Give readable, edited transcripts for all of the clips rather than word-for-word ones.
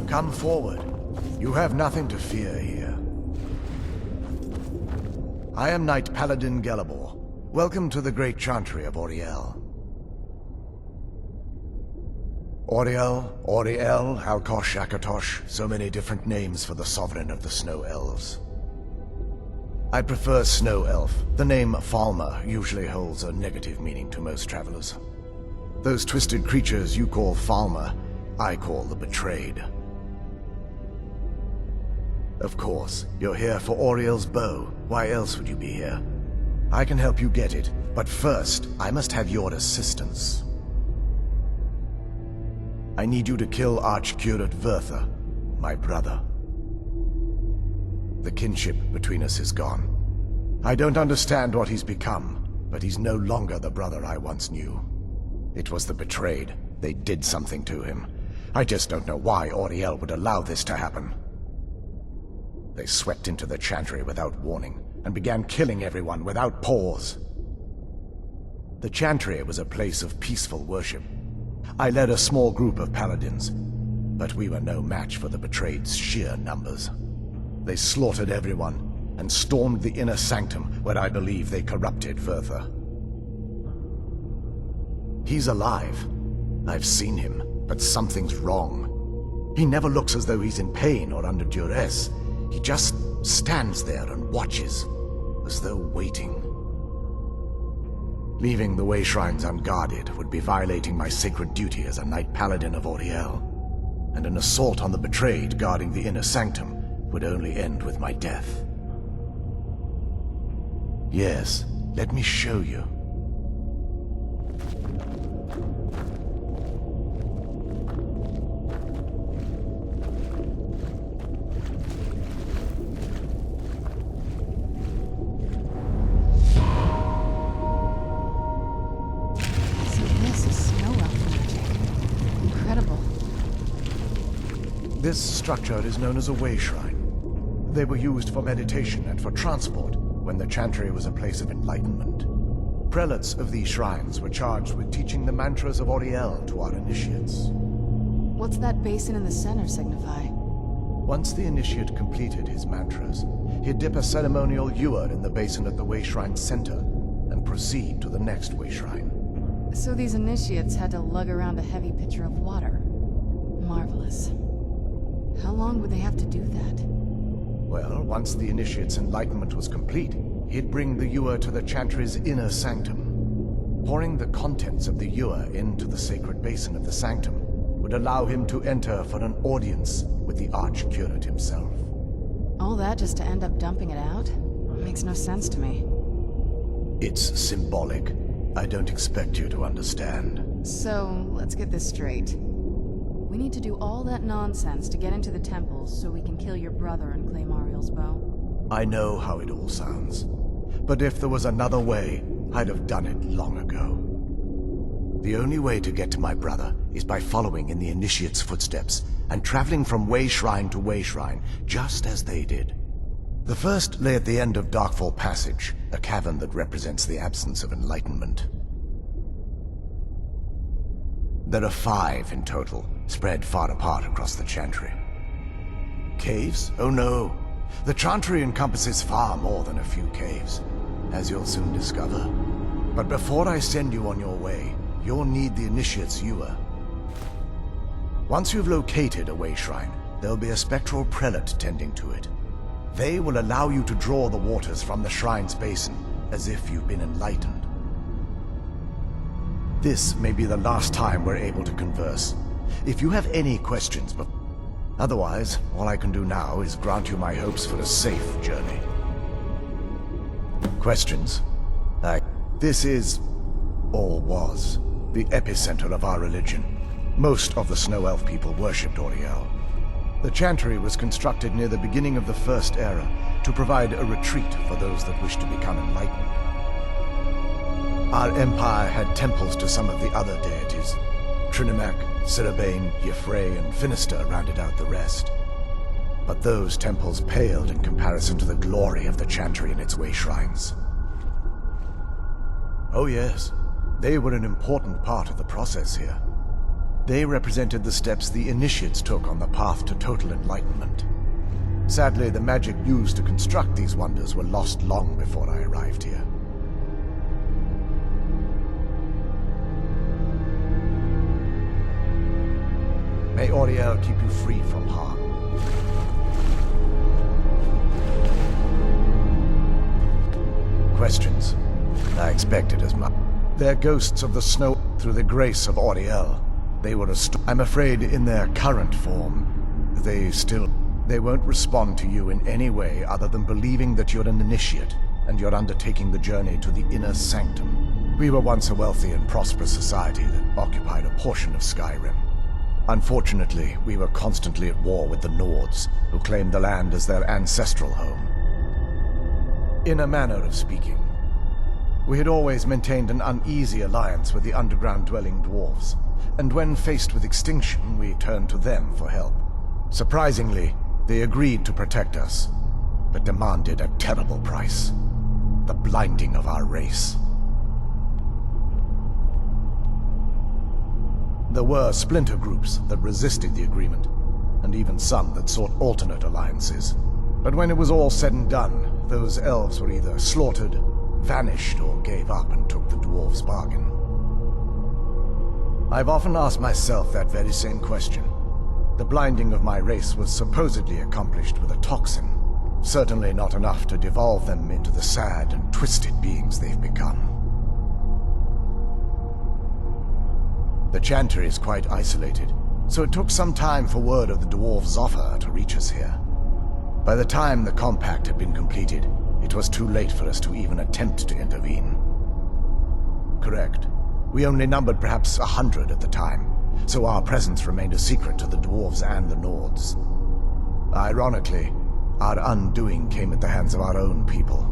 Come forward. You have nothing to fear here. I am Knight Paladin Gelabor. Welcome to the Great Chantry of Auriel. Auriel, Alkosh, Akatosh, so many different names for the sovereign of the Snow Elves. I prefer Snow Elf. The name Falmer usually holds a negative meaning to most travelers. Those twisted creatures you call Falmer, I call the Betrayed. Of course, you're here for Auriel's bow. Why else would you be here? I can help you get it, but first, I must have your assistance. I need you to kill Archcurate Vertha, my brother. The kinship between us is gone. I don't understand what he's become, but he's no longer the brother I once knew. It was the Betrayed. They did something to him. I just don't know why Auriel would allow this to happen. They swept into the Chantry without warning, and began killing everyone without pause. The Chantry was a place of peaceful worship. I led a small group of paladins, but we were no match for the Betrayed's sheer numbers. They slaughtered everyone, and stormed the inner sanctum where I believe they corrupted Vertha. He's alive. I've seen him, but something's wrong. He never looks as though he's in pain or under duress. He just stands there and watches, as though waiting. Leaving the way shrines unguarded would be violating my sacred duty as a Knight Paladin of Auriel, and an assault on the Betrayed guarding the inner sanctum would only end with my death. Yes, let me show you. This structure is known as a way shrine. They were used for meditation and for transport when the Chantry was a place of enlightenment. Prelates of these shrines were charged with teaching the mantras of Auriel to our initiates. What's that basin in the center signify? Once the initiate completed his mantras, he'd dip a ceremonial ewer in the basin at the way shrine's center and proceed to the next way shrine. So these initiates had to lug around a heavy pitcher of water. Marvelous. How long would they have to do that? Well, once the initiate's enlightenment was complete, he'd bring the ewer to the Chantry's inner sanctum. Pouring the contents of the ewer into the sacred basin of the sanctum would allow him to enter for an audience with the Archcurate himself. All that just to end up dumping it out? Makes no sense to me. It's symbolic. I don't expect you to understand. So, let's get this straight. We need to do all that nonsense to get into the temples so we can kill your brother and claim Auriel's bow. I know how it all sounds. But if there was another way, I'd have done it long ago. The only way to get to my brother is by following in the initiate's footsteps and traveling from way shrine to way shrine, just as they did. The first lay at the end of Darkfall Passage, a cavern that represents the absence of enlightenment. There are 5 in total, spread far apart across the Chantry. Caves? Oh no. The Chantry encompasses far more than a few caves, as you'll soon discover. But before I send you on your way, you'll need the initiate's ewer. Once you've located a way shrine, there'll be a spectral prelate tending to it. They will allow you to draw the waters from the shrine's basin, as if you've been enlightened. This may be the last time we're able to converse. If you have any questions, but otherwise, all I can do now is grant you my hopes for a safe journey. Questions? This is, or was, the epicenter of our religion. Most of the Snow Elf people worshipped Auriel. The Chantry was constructed near the beginning of the First Era to provide a retreat for those that wished to become enlightened. Our empire had temples to some of the other deities. Trinimac, Sirabane, Yefre, and Finister rounded out the rest. But those temples paled in comparison to the glory of the Chantry and its way shrines. Oh yes, they were an important part of the process here. They represented the steps the initiates took on the path to total enlightenment. Sadly, the magic used to construct these wonders were lost long before I arrived here. May Auriel keep you free from harm. Questions? I expected as much. They're ghosts of the snow. Through the grace of Auriel, they were I'm afraid in their current form, they won't respond to you in any way other than believing that you're an initiate and you're undertaking the journey to the inner sanctum. We were once a wealthy and prosperous society that occupied a portion of Skyrim. Unfortunately, we were constantly at war with the Nords, who claimed the land as their ancestral home. In a manner of speaking, we had always maintained an uneasy alliance with the underground-dwelling dwarves, and when faced with extinction, we turned to them for help. Surprisingly, they agreed to protect us, but demanded a terrible price: the blinding of our race. There were splinter groups that resisted the agreement, and even some that sought alternate alliances. But when it was all said and done, those elves were either slaughtered, vanished, or gave up and took the dwarves' bargain. I've often asked myself that very same question. The blinding of my race was supposedly accomplished with a toxin, certainly not enough to devolve them into the sad and twisted beings they've become. The Chantry is quite isolated, so it took some time for word of the dwarves' offer to reach us here. By the time the compact had been completed, it was too late for us to even attempt to intervene. Correct. We only numbered perhaps 100 at the time, so our presence remained a secret to the dwarves and the Nords. Ironically, our undoing came at the hands of our own people.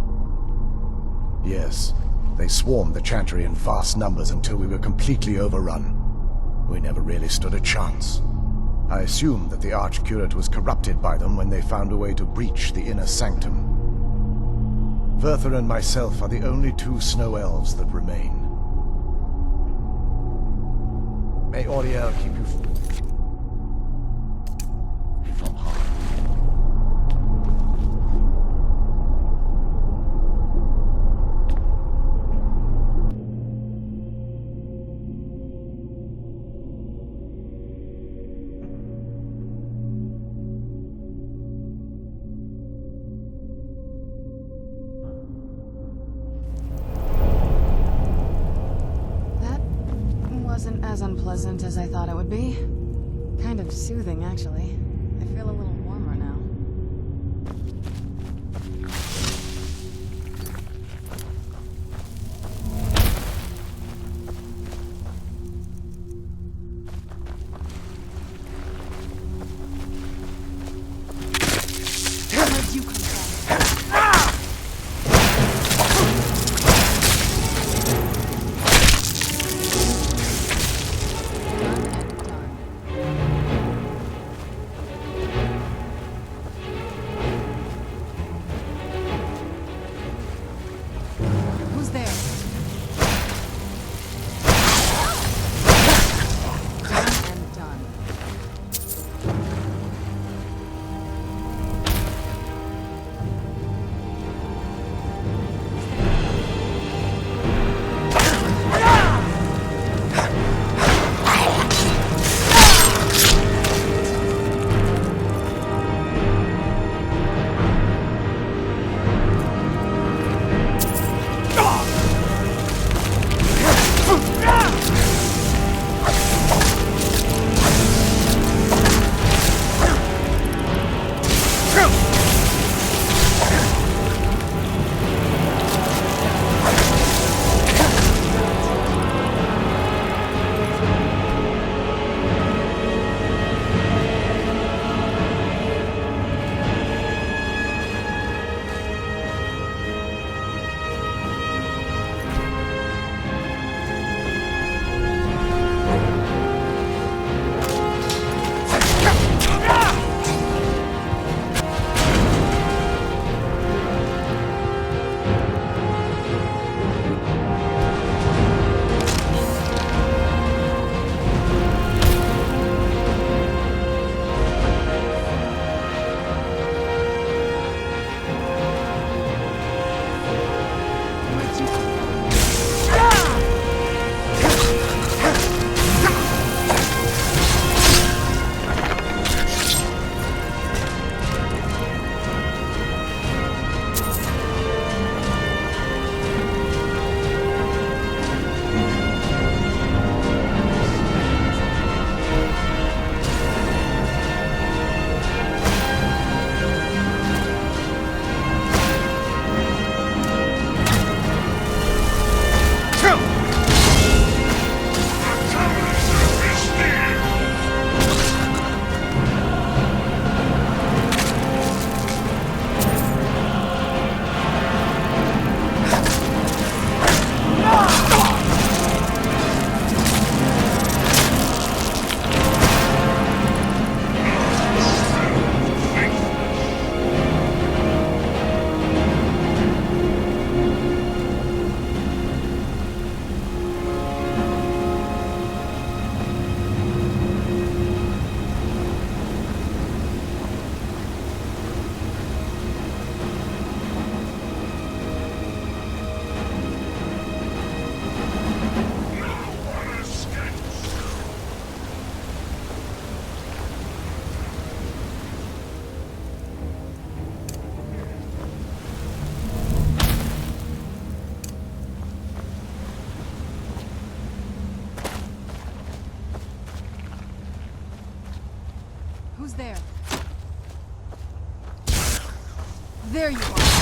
Yes, they swarmed the Chantry in vast numbers until we were completely overrun. We never really stood a chance. I assumed that the Archcurate was corrupted by them when they found a way to breach the inner sanctum. Verther and myself are the only two snow elves that remain. May Auriel keep you from harm. Wasn't as unpleasant as I thought it would be. Kind of soothing, actually. I feel a little warmer now. Where'd you come from? Who's there? There you are!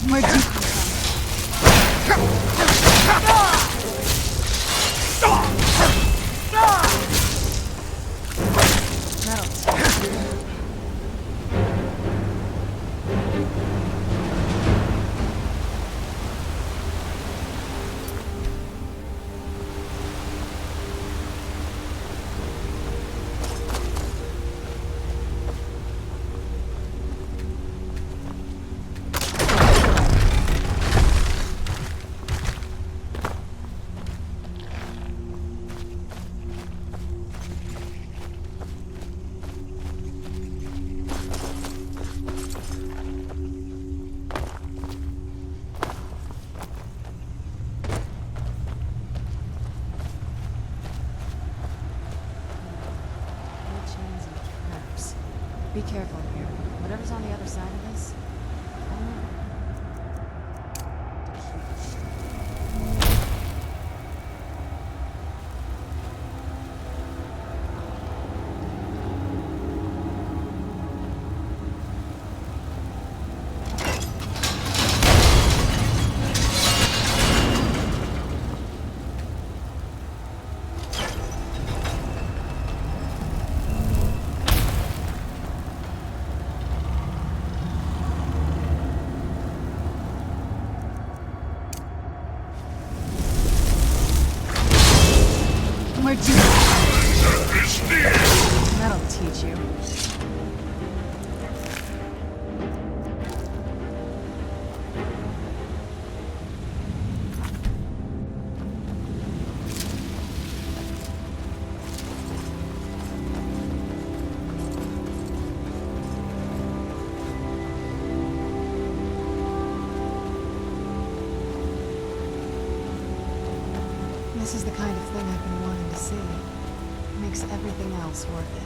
Where'd you come Be careful here. Whatever's on the other side of this. Where'd you go? That'll teach you. This is the kind of thing I've been wanting to see. Makes everything else worth it.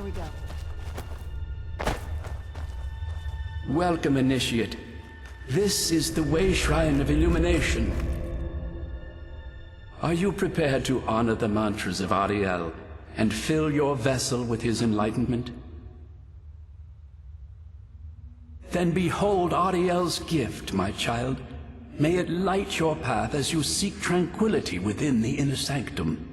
we go. Welcome, Initiate. This is the Way Shrine of Illumination. Are you prepared to honor the mantras of Ariel and fill your vessel with his enlightenment? Then behold Ariel's gift, my child. May it light your path as you seek tranquility within the inner sanctum.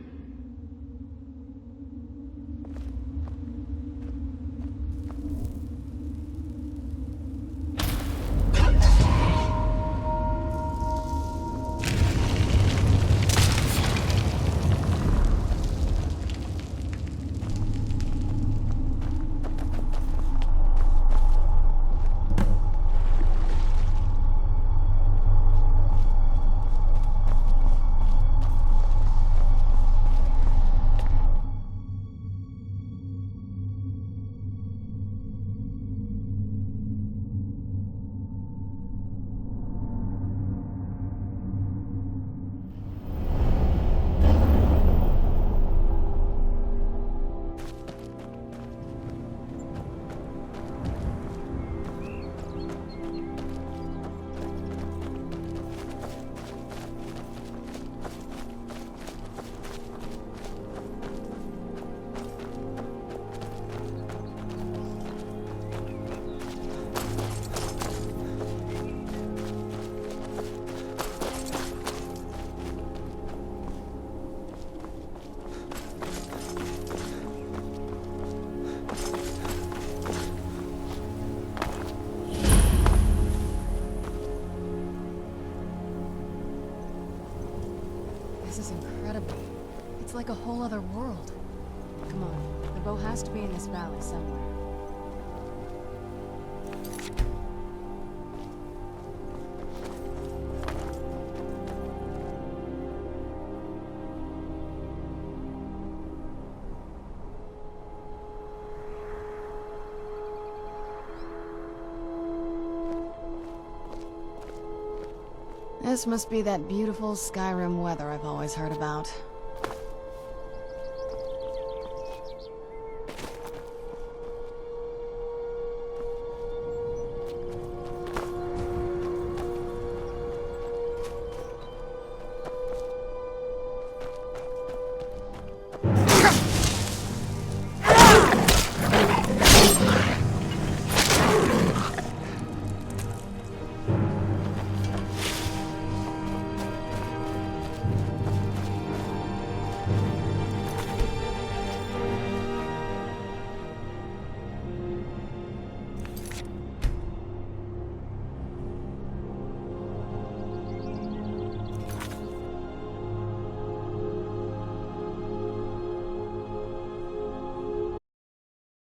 This is incredible. It's like a whole other world. Come on, the bow has to be in this valley somewhere. This must be that beautiful Skyrim weather I've always heard about.